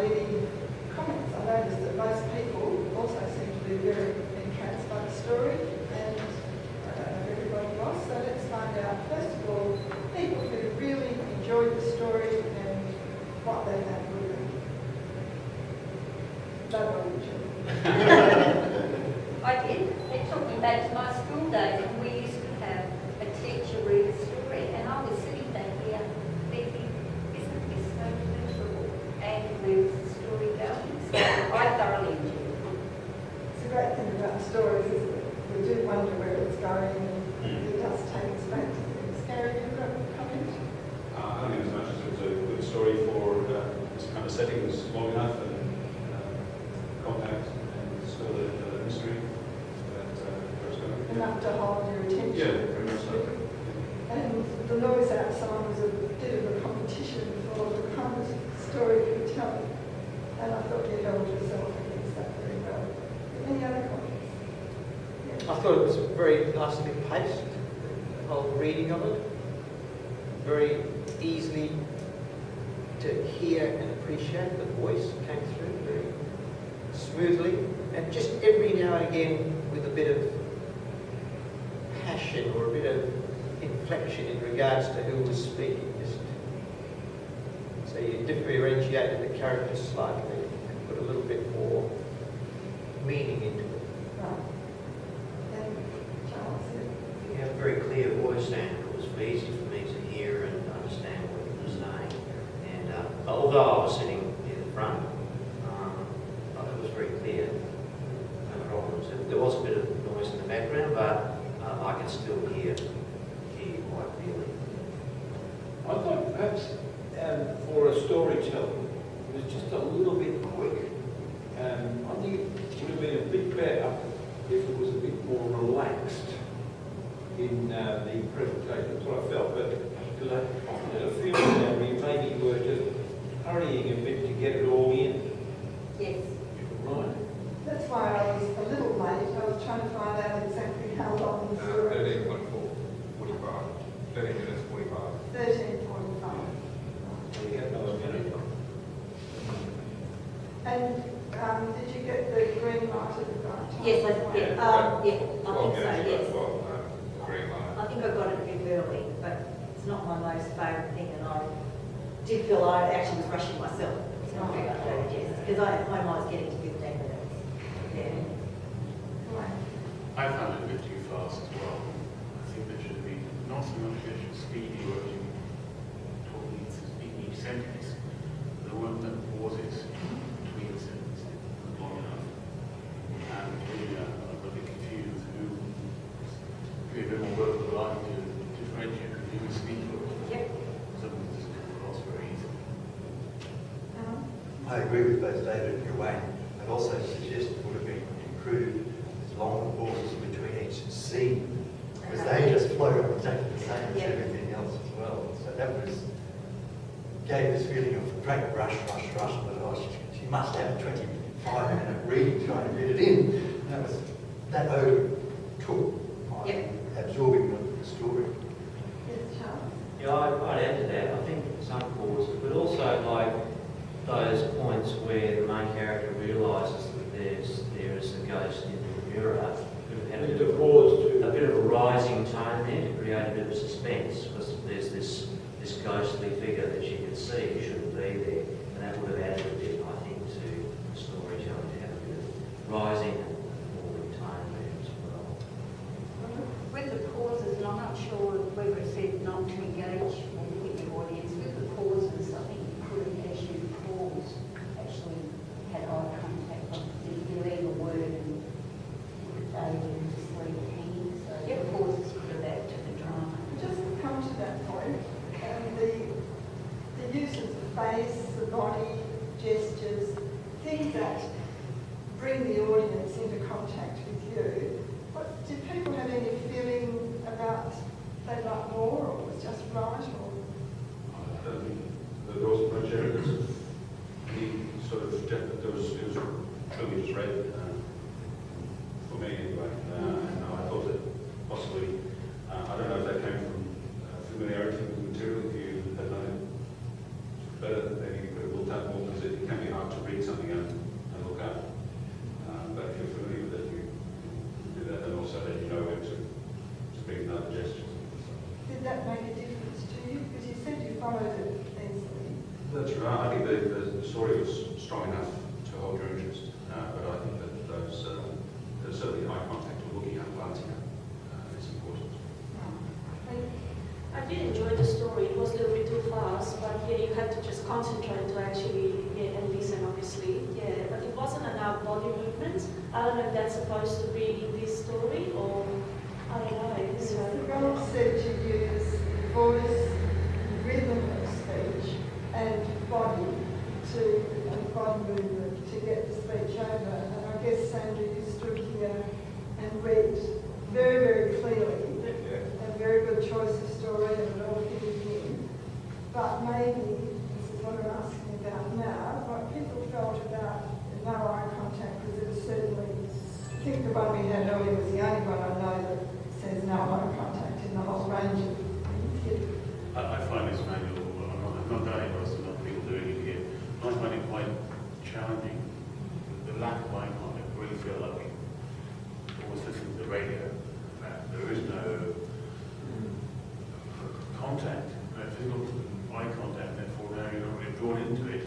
reading comments, I noticed that most people also seem to be very entranced by the story, and I don't know if everybody was, so let's find out, first of all, people who really enjoyed the story and what they found good. Nobody I did. It took me back to my school days, and we used to have a teacher read a story, and I was sitting back here thinking, isn't this so miserable? And where's the story going? So I thoroughly enjoyed it. It's a great thing about stories, isn't it? We do wonder where it's going, and it does take us back to things. Gary, you've got a comment? I mean, as much as it's a good story for this kind of setting, it's long enough and compact and still the mystery that goes going. Enough to hold your attention. Yeah, very much so. And the noise outside was a bit of a competition for the kind of story you were telling. And I thought you held yourself against that very well. Any other comments? Yeah. I thought it was very nicely paced, the whole reading of it. Very easily to hear and appreciate. The voice came through very smoothly, and just every now and again with a bit of passion or a bit of inflection in regards to who was speaking. So you differentiated the characters slightly and put a little bit more meaning into it. Right. And Charles, You have a very clear voice, and it was easy for me to hear and understand what you were saying. And although I was sitting near the front, it was very clear. No problems. There was a bit of noise in the background, but I could still hear you quite clearly. I thought perhaps for a storyteller, it was just a little bit quick. I think it would have been a bit better if it was a bit more relaxed in the presentation. That's what I felt. But because I often had a feeling that we maybe were just hurrying a bit to get it all in. Yes. Right. that's why I was a little late. I was trying to find out exactly how long the story. 13.45. 13 minutes 45. 13:45. We have another minute. And did you get the green light at the right time? Yes, I think so, yes. Green light. I think I got it a bit early, but it's not my most favourite thing, and I did feel I actually was rushing myself. It's not very good, yes, because I was getting to 15 minutes. Yeah. Right. I found it a bit too fast as well. I think there should be not so much speedy working, talking, speaking each sentence. There weren't no pauses between sentences long enough. And really, I'm a bit confused who be a bit more work of the life to differentiate between the speaker or Yep. something that just comes across very easily. I agree with both David and Gawain. I'd also suggest it would have been improved with longer pauses between each scene, because they just flow on exactly the same as everything else as well. So that gave this feeling of great rush, but she must have a 25-minute reading trying to get it in. That overtook my absorbing the story. Yes, Charles. Yeah, I'd add to that. I think some pauses, but also like those points where the main character realises that there is a ghost in the mirror. Could have had a bit of a rising tone there to create a bit of suspense, because there's this ghostly figure that she could see who shouldn't be there, and that would have added a bit, I think, to the storytelling to have a bit of rising and falling tone there as well. With the pauses, and I'm not sure whether it said not to engage with the audience, with the pauses, I think you could have, as you paused, actually had eye contact. You leave a word and David just leave it hanging. So the pauses could have added to the drama. Just to come to that point, the use of the face, the body, gestures, things that bring the audience into contact with you. Do people have any feeling about they like more, or it was just right, or? I don't think there was much evidence. He sort of, it was really just read, for me anyway. And I thought that possibly, I don't know if that came from familiarity with the material. If you had known better, maybe you could have looked at more, because it can be hard to the story was strong enough to hold your interest, but I think that those certainly eye contact or looking up, glancing up is important. I did enjoy the story. It was a little bit too fast, but yeah, you had to just concentrate to actually, and listen, obviously. Yeah, but it wasn't enough body movement. I don't know if that's supposed to be in this story or, I don't know. It's So, the goal said to use voice, rhythm of speech, and body movement to get the speech over. And I guess, Sandra, you stood here and read very, very clearly. A very good choice of story and it all fitted in. But maybe, this is what I'm asking about now, what people felt about no eye contact, because it was certainly, I think the one we had earlier was the only one I know that says no eye contact in the whole range of things. I find this manual, I'm not done it, but there's a lot of people doing it here. I find it quite challenging. The lack of eye contact, I really feel like we always listen to the radio. There is no contact.